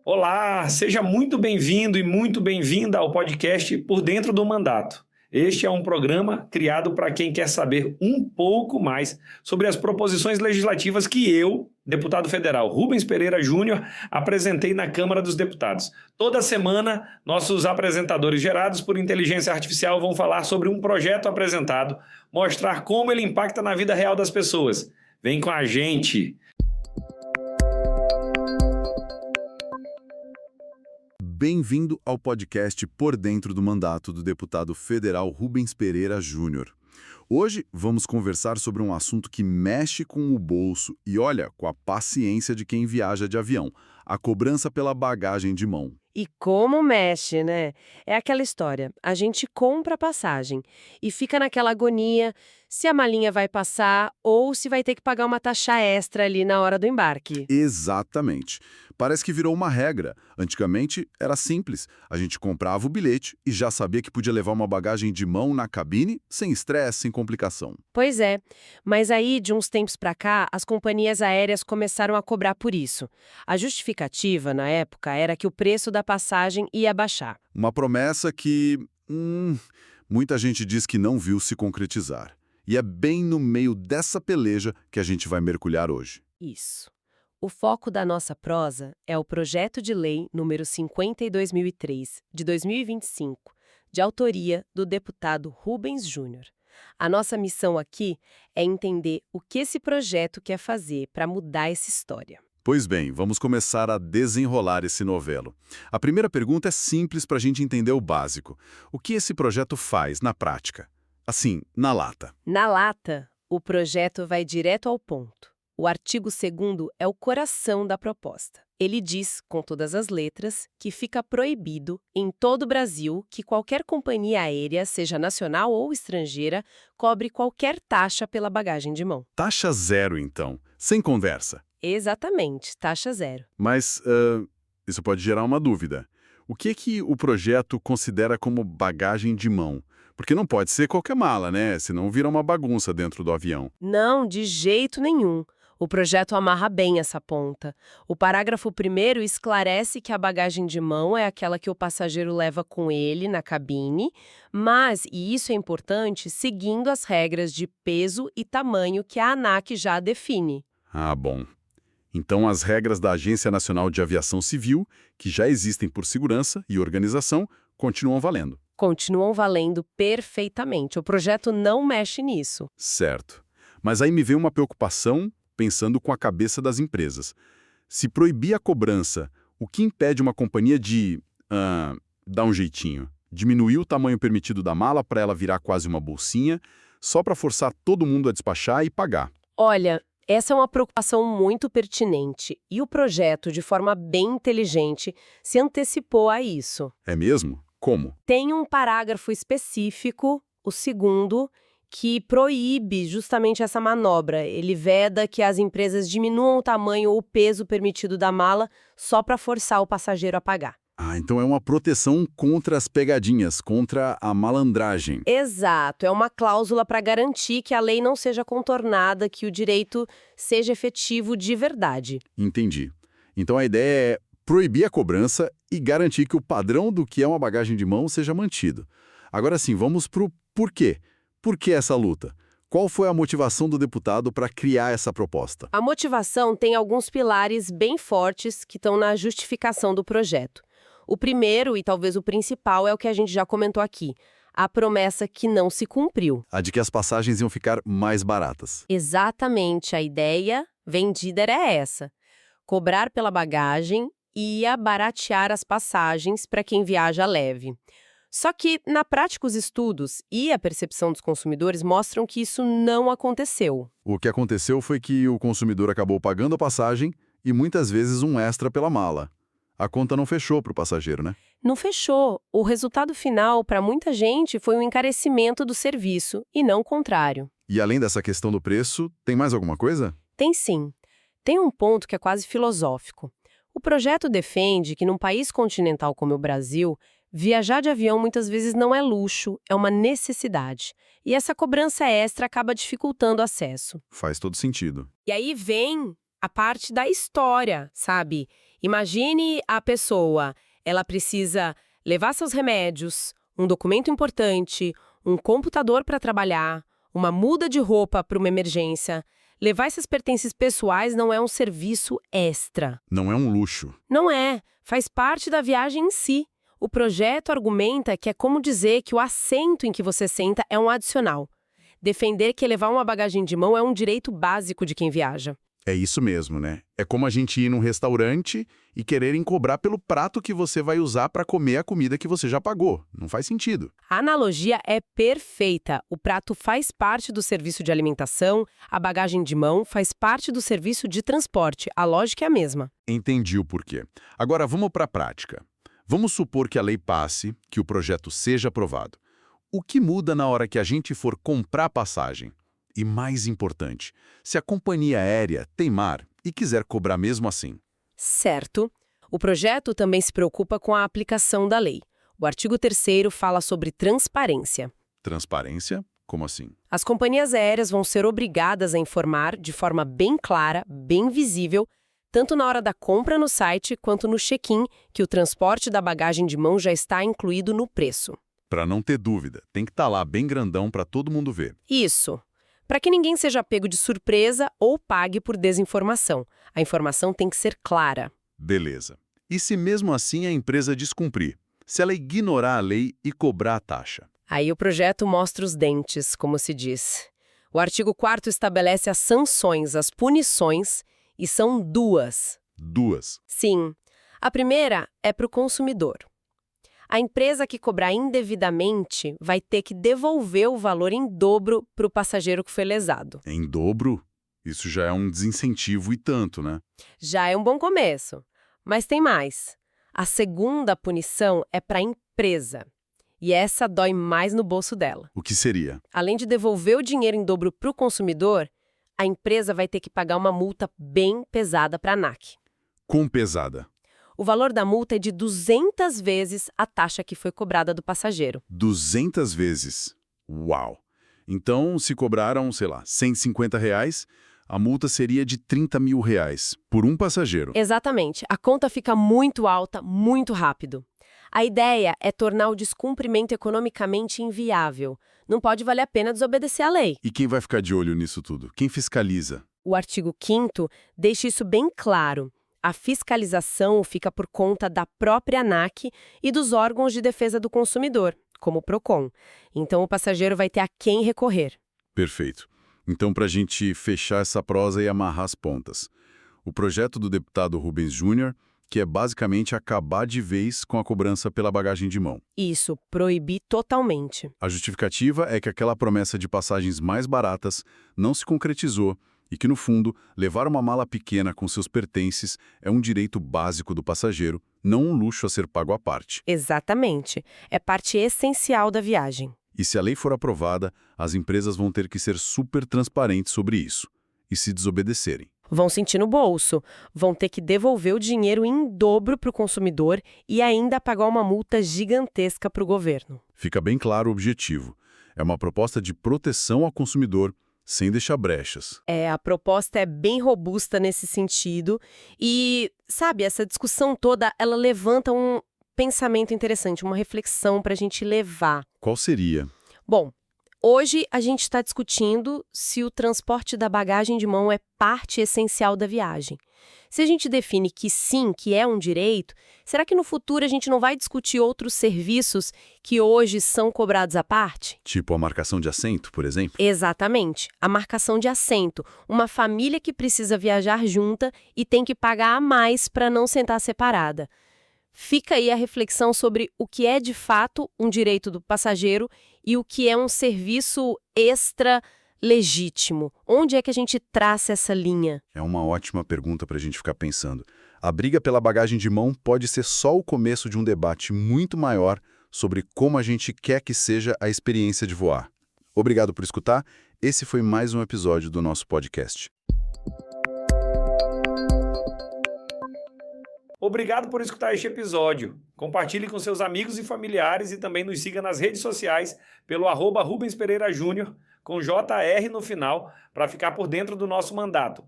Olá, seja muito bem-vindo e muito bem-vinda ao podcast Por Dentro do Mandato. Este é um programa criado para quem quer saber um pouco mais sobre as proposições legislativas que eu, deputado federal Rubens Pereira Júnior, apresentei na Câmara dos Deputados. Toda semana, nossos apresentadores gerados por inteligência artificial vão falar sobre um projeto apresentado, mostrar como ele impacta na vida real das pessoas. Vem com a gente! Bem-vindo ao podcast Por Dentro do Mandato do deputado federal Rubens Pereira Júnior. Hoje vamos conversar sobre um assunto que mexe com o bolso e, olha, com a paciência de quem viaja de avião, a cobrança pela bagagem de mão. E como mexe, né? É aquela história, a gente compra a passagem e fica naquela agonia se a malinha vai passar ou se vai ter que pagar uma taxa extra ali na hora do embarque. Exatamente. Parece que virou uma regra. Antigamente era simples. A gente comprava o bilhete e já sabia que podia levar uma bagagem de mão na cabine, sem estresse, sem complicação. Pois é, mas aí de uns tempos pra cá, as companhias aéreas começaram a cobrar por isso. A justificativa, na época, era que o preço da passagem ia baixar. Uma promessa que, muita gente diz que não viu se concretizar. E é bem no meio dessa peleja que a gente vai mergulhar hoje. Isso. O foco da nossa prosa é o projeto de lei número 50/2003, de 2025, de autoria do deputado Rubens Júnior. A nossa missão aqui é entender o que esse projeto quer fazer para mudar essa história. Pois bem, vamos começar a desenrolar esse novelo. A primeira pergunta é simples para a gente entender o básico. O que esse projeto faz na prática? Assim, na lata. Na lata, o projeto vai direto ao ponto. O artigo 2º é o coração da proposta. Ele diz, com todas as letras, que fica proibido, em todo o Brasil, que qualquer companhia aérea, seja nacional ou estrangeira, cobre qualquer taxa pela bagagem de mão. Taxa zero, então. Sem conversa. Exatamente, taxa zero. Mas isso pode gerar uma dúvida. O que o projeto considera como bagagem de mão? Porque não pode ser qualquer mala, né? Senão vira uma bagunça dentro do avião. Não, de jeito nenhum. O projeto amarra bem essa ponta. O parágrafo 1º esclarece que a bagagem de mão é aquela que o passageiro leva com ele na cabine, mas, e isso é importante, seguindo as regras de peso e tamanho que a ANAC já define. Ah, bom. Então, as regras da Agência Nacional de Aviação Civil, que já existem por segurança e organização, continuam valendo. Continuam valendo perfeitamente. O projeto não mexe nisso. Certo. Mas aí me vem uma preocupação pensando com a cabeça das empresas. Se proibir a cobrança, o que impede uma companhia de dar um jeitinho? Diminuir o tamanho permitido da mala para ela virar quase uma bolsinha, só para forçar todo mundo a despachar e pagar? Olha, essa é uma preocupação muito pertinente e o projeto, de forma bem inteligente, se antecipou a isso. É mesmo? Como? Tem um parágrafo específico, o 2º, que proíbe justamente essa manobra. Ele veda que as empresas diminuam o tamanho ou o peso permitido da mala só para forçar o passageiro a pagar. Ah, então é uma proteção contra as pegadinhas, contra a malandragem. Exato, é uma cláusula para garantir que a lei não seja contornada, que o direito seja efetivo de verdade. Entendi. Então a ideia é proibir a cobrança e garantir que o padrão do que é uma bagagem de mão seja mantido. Agora sim, vamos pro porquê. Por que essa luta? Qual foi a motivação do deputado para criar essa proposta? A motivação tem alguns pilares bem fortes que estão na justificação do projeto. O primeiro, e talvez o principal, é o que a gente já comentou aqui. A promessa que não se cumpriu. A de que as passagens iam ficar mais baratas. Exatamente, a ideia vendida era essa. Cobrar pela bagagem ia baratear as passagens para quem viaja leve. Só que, na prática, os estudos e a percepção dos consumidores mostram que isso não aconteceu. O que aconteceu foi que o consumidor acabou pagando a passagem e muitas vezes um extra pela mala. A conta não fechou para o passageiro, né? Não fechou. O resultado final, para muita gente, foi um encarecimento do serviço, e não o contrário. E além dessa questão do preço, tem mais alguma coisa? Tem sim. Tem um ponto que é quase filosófico. O projeto defende que, num país continental como o Brasil, viajar de avião muitas vezes não é luxo, é uma necessidade. E essa cobrança extra acaba dificultando o acesso. Faz todo sentido. E aí vem a parte da história, sabe? Imagine a pessoa, ela precisa levar seus remédios, um documento importante, um computador para trabalhar, uma muda de roupa para uma emergência. Levar esses pertences pessoais não é um serviço extra. Não é um luxo. Não é, faz parte da viagem em si. O projeto argumenta que é como dizer que o assento em que você senta é um adicional. Defender que levar uma bagagem de mão é um direito básico de quem viaja. É isso mesmo, né? É como a gente ir num restaurante e quererem cobrar pelo prato que você vai usar para comer a comida que você já pagou. Não faz sentido. A analogia é perfeita. O prato faz parte do serviço de alimentação, a bagagem de mão faz parte do serviço de transporte. A lógica é a mesma. Entendi o porquê. Agora vamos para a prática. Vamos supor que a lei passe, que o projeto seja aprovado. O que muda na hora que a gente for comprar passagem? E mais importante, se a companhia aérea teimar e quiser cobrar mesmo assim. Certo. O projeto também se preocupa com a aplicação da lei. O artigo 3º fala sobre transparência. Transparência? Como assim? As companhias aéreas vão ser obrigadas a informar de forma bem clara, bem visível, tanto na hora da compra no site quanto no check-in, que o transporte da bagagem de mão já está incluído no preço. Para não ter dúvida, tem que estar lá bem grandão para todo mundo ver. Isso. Para que ninguém seja pego de surpresa ou pague por desinformação. A informação tem que ser clara. Beleza. E se mesmo assim a empresa descumprir? Se ela ignorar a lei e cobrar a taxa? Aí o projeto mostra os dentes, como se diz. O artigo 4º estabelece as sanções, as punições, e são duas. Duas. Sim. A primeira é para o consumidor. A empresa que cobrar indevidamente vai ter que devolver o valor em dobro para o passageiro que foi lesado. Em dobro? Isso já é um desincentivo e tanto, né? Já é um bom começo. Mas tem mais. A segunda punição é para a empresa. E essa dói mais no bolso dela. O que seria? Além de devolver o dinheiro em dobro para o consumidor, a empresa vai ter que pagar uma multa bem pesada para a ANAC. Quão pesada? O valor da multa é de 200 vezes a taxa que foi cobrada do passageiro. 200 vezes? Uau! Então, se cobraram, sei lá, R$ 150, a multa seria de R$ 30 mil por um passageiro. Exatamente. A conta fica muito alta, muito rápido. A ideia é tornar o descumprimento economicamente inviável. Não pode valer a pena desobedecer à lei. E quem vai ficar de olho nisso tudo? Quem fiscaliza? O artigo 5º deixa isso bem claro. A fiscalização fica por conta da própria ANAC e dos órgãos de defesa do consumidor, como o PROCON. Então, o passageiro vai ter a quem recorrer. Perfeito. Então, para a gente fechar essa prosa e amarrar as pontas. O projeto do deputado Rubens Júnior, que é basicamente acabar de vez com a cobrança pela bagagem de mão. Isso, proibir totalmente. A justificativa é que aquela promessa de passagens mais baratas não se concretizou e que, no fundo, levar uma mala pequena com seus pertences é um direito básico do passageiro, não um luxo a ser pago à parte. Exatamente. É parte essencial da viagem. E se a lei for aprovada, as empresas vão ter que ser super transparentes sobre isso. E se desobedecerem? Vão sentir no bolso, vão ter que devolver o dinheiro em dobro para o consumidor e ainda pagar uma multa gigantesca para o governo. Fica bem claro o objetivo. É uma proposta de proteção ao consumidor, sem deixar brechas. A proposta é bem robusta nesse sentido e, sabe, essa discussão toda, ela levanta um pensamento interessante, uma reflexão para a gente levar. Qual seria? Bom, hoje a gente está discutindo se o transporte da bagagem de mão é parte essencial da viagem. Se a gente define que sim, que é um direito, será que no futuro a gente não vai discutir outros serviços que hoje são cobrados à parte? Tipo a marcação de assento, por exemplo? Exatamente. A marcação de assento. Uma família que precisa viajar junta e tem que pagar a mais para não sentar separada. Fica aí a reflexão sobre o que é de fato um direito do passageiro e o que é um serviço extra legítimo. Onde é que a gente traça essa linha? É uma ótima pergunta para a gente ficar pensando. A briga pela bagagem de mão pode ser só o começo de um debate muito maior sobre como a gente quer que seja a experiência de voar. Obrigado por escutar. Esse foi mais um episódio do nosso podcast. Obrigado por escutar este episódio. Compartilhe com seus amigos e familiares e também nos siga nas redes sociais pelo @Rubens Pereira Júnior, com JR no final, para ficar por dentro do nosso mandato.